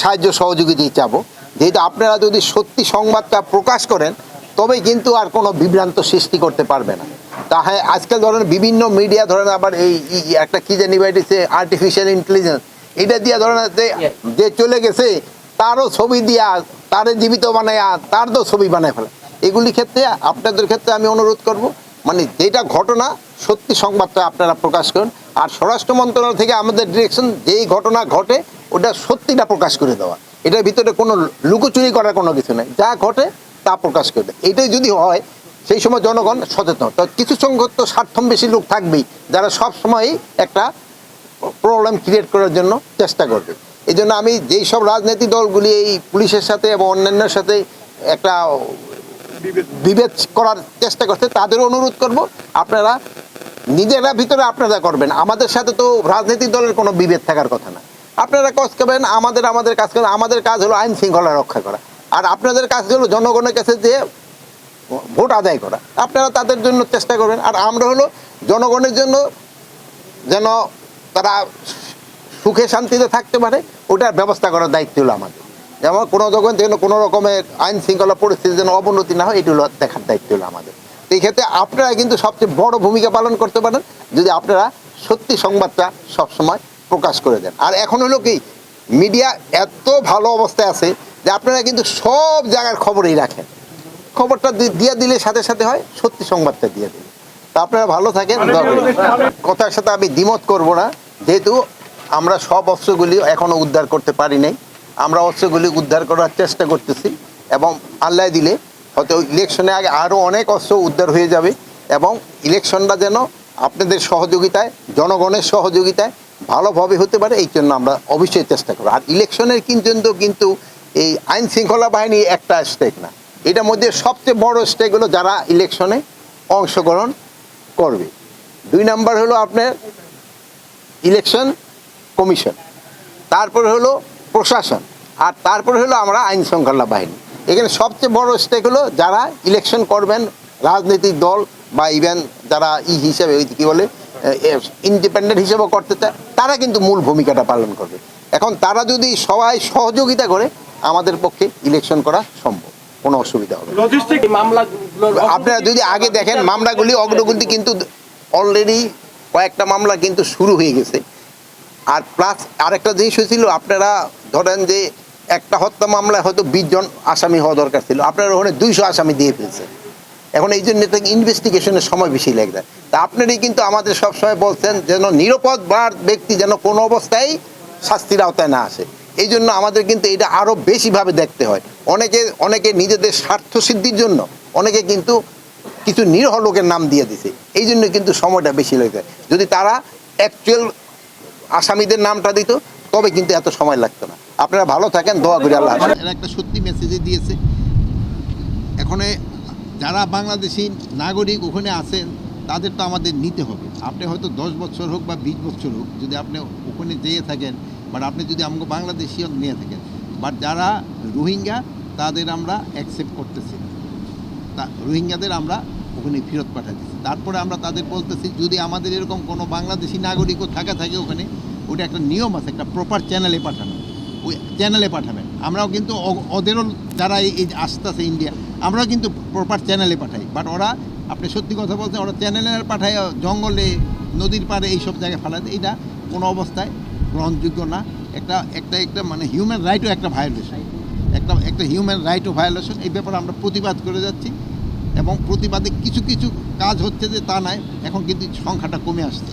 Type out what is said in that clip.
সাহায্য সহযোগিতা চাবো, যেহেতু আপনারা যদি সত্যি সংবাদটা প্রকাশ করেন তবে কিন্তু আর কোনো বিভ্রান্ত সৃষ্টি করতে পারবে না। তাহলে আজকাল ধরেন বিভিন্ন মিডিয়া ধরেন আবার এই একটা কী জানি বাইটেছে আর্টিফিশিয়াল ইন্টেলিজেন্স, এটা দিয়ে ধরেন যে চলে গেছে তারও ছবি দিয়া তারে জীবিত বানায় তার তো ছবি বানায় ফেলা। এগুলি ক্ষেত্রে আপনাদের ক্ষেত্রে আমি অনুরোধ করব, মানে যেটা ঘটনা সত্যি সংবাদটা আপনারা প্রকাশ করুন। আর স্বরাষ্ট্র মন্ত্রণালয় থেকে আমাদের ডিরেকশন যেই ঘটনা ঘটে ওটা সত্যিটা প্রকাশ করে দেওয়া, এটার ভিতরে কোনো লুকোচুরি করার কোনো কিছু নেই, যা ঘটে তা প্রকাশ করে দেয়। এটাই যদি হয় সেই সময় জনগণ সচেতন। তো কিছু সংখ্যক তো স্বার্থবেশী লোক থাকবেই যারা সব সময়ই একটা প্রবলেম ক্রিয়েট করার জন্য চেষ্টা করবে। এই জন্য আমি যেই সব রাজনৈতিক দলগুলি এই পুলিশের সাথে এবং অন্যান্যের সাথে একটা বিভেদ করার চেষ্টা করছে তাদের অনুরোধ করব, আপনারা নিজেরা ভিতরে আপনারা করবেন, আমাদের সাথে তো রাজনৈতিক দলের কোনো বিভেদ থাকার কথা না। আপনারা কাজ করবেন, আমাদের কাজ করবেন। আমাদের কাজ হলো আইন শৃঙ্খলা রক্ষা করা, আর আপনাদের কাজ হলো জনগণের কাছে যে ভোট আদায় করা। আপনারা তাদের জন্য চেষ্টা করবেন, আর আমরা হলো জনগণের জন্য যেন তারা সুখে শান্তিতে থাকতে পারে ওটার ব্যবস্থা করার দায়িত্ব হলো আমাদের। যেমন কোনো যখন যেন কোনো রকমের আইন শৃঙ্খলা পরিস্থিতি যেন অবনতি না হয় এগুলো দেখার দায়িত্ব হলো আমাদের। এই ক্ষেত্রে আপনারা কিন্তু সবচেয়ে বড় ভূমিকা পালন করতে পারেন যদি আপনারা সত্যি সংবাদটা সবসময় প্রকাশ করে দেন। আর এখন হলো কি মিডিয়া এত ভালো অবস্থায় আছে যে আপনারা কিন্তু সব জায়গার খবরই রাখেন, খবরটা দিয়ে দিলে সাথে সাথে হয় সত্যি সংবাদটা দিয়ে দিলে। তা আপনারা ভালো থাকেন। কথার সাথে আমি দ্বিমত করব না, যেহেতু আমরা সব অস্ত্রগুলি এখনও উদ্ধার করতে পারি নাই। আমরা অস্ত্রগুলি উদ্ধার করার চেষ্টা করতেছি এবং আল্লাহ দিলে হয়তো ইলেকশনে আগে আরও অনেক অস্ত্র উদ্ধার হয়ে যাবে এবং ইলেকশনটা যেন আপনাদের সহযোগিতায় জনগণের সহযোগিতায় ভালোভাবে হতে পারে এই জন্য আমরা অবশ্যই চেষ্টা করব। আর ইলেকশনের কিন্তু এই আইন শৃঙ্খলা বাহিনী একটা স্টেক না, এটার মধ্যে সবচেয়ে বড় স্টেক হলো যারা ইলেকশনে অংশগ্রহণ করবে। 2 নাম্বার হলো আপনার ইলেকশন কমিশন, তারপরে হলো প্রশাসন, আর তারপরে হলো আমরা আইন শৃঙ্খলা বাহিনী। এখানে সবচেয়ে বড় স্টেক হলো যারা ইলেকশন করবেন, রাজনৈতিক দল বা ইভেন যারা হিসেবে কী বলে ইন্ডিপেন্ডেন্ট হিসেবে করতে চায় তারা কিন্তু মূল ভূমিকাটা পালন করবে। এখন তারা যদি সবাই সহযোগিতা করে আমাদের পক্ষে ইলেকশন করা সম্ভব, কোনো অসুবিধা হবে। আপনারা যদি আগে দেখেন মামলাগুলি অগ্রগতি কিন্তু অলরেডি কয়েকটা মামলা কিন্তু শুরু হয়ে গেছে। আর প্লাস আরেকটা জিনিস হয়েছিল, আপনারা ধরেন যে একটা হত্যা মামলায় হয়তো 20 জন আসামি হওয়া দরকার ছিল, আপনারা ওখানে 200 আসামি দিয়ে ফেলছে। এখন এই জন্য ইনভেস্টিগেশনের সময় বেশি লেগে যায়। তা আপনারাই কিন্তু আমাদের সবসময় বলছেন যেন নিরাপদ ব্যক্তি যেন কোনো অবস্থায় শাস্তির আওতায় না আসে। এই জন্য আমাদের কিন্তু এটা আরও বেশিভাবে দেখতে হয়। অনেকে নিজেদের স্বার্থ সিদ্ধির জন্য অনেকে কিন্তু কিছু নিরহ লোকের নাম দিয়ে দিছে, এই জন্য কিন্তু সময়টা বেশি লেগে যায়। যদি তারা অ্যাকচুয়াল আসামিদের নামটা দিত তবে কিন্তু এত সময় লাগতো না। আপনারা ভালো থাকেন, দোয়া করি আল্লাহ। এরা একটা সত্যি মেসেজে দিয়েছে, এখানে যারা বাংলাদেশি নাগরিক ওখানে আছেন তাদের তো আমাদের নিতে হবে। আপনি হয়তো 10 বছর হোক বা 20 বছর হোক যদি আপনি ওখানে যেয়ে থাকেন, বাট আপনি যদি আমাকে বাংলাদেশিও নিয়ে থাকেন, বাট যারা রোহিঙ্গা তাদের আমরা অ্যাকসেপ্ট করতেছি না, রোহিঙ্গাদের আমরা ওখানে ফেরত পাঠাচ্ছি। তারপরে আমরা তাদের বলতেছি যদি আমাদের এরকম কোনো বাংলাদেশি নাগরিকও থাকে ওখানে, ওটা একটা নিয়ম আছে, একটা প্রপার চ্যানেলে পাঠানো, ওই চ্যানেলে পাঠাবেন। আমরাও কিন্তু ওদেরও যারা এই আসতেছে ইন্ডিয়া, আমরাও কিন্তু প্রপার চ্যানেলে পাঠাই, বাট ওরা আপনি সত্যি কথা বলছেন ওরা চ্যানেলে পাঠায় জঙ্গলে নদীর পাড়ে এইসব জায়গায় ফেলায়। এটা কোনো অবস্থায় গ্রহণযোগ্য না। একটা মানে হিউম্যান রাইটও একটা ভায়োলেশন, একটা হিউম্যান রাইটও ভায়োলেশন। এই ব্যাপারে আমরা প্রতিবাদ করে যাচ্ছি এবং প্রতিবাদে কিছু কাজ হচ্ছে যে তা নয়, এখন কিন্তু সংখ্যাটা কমে আসছে।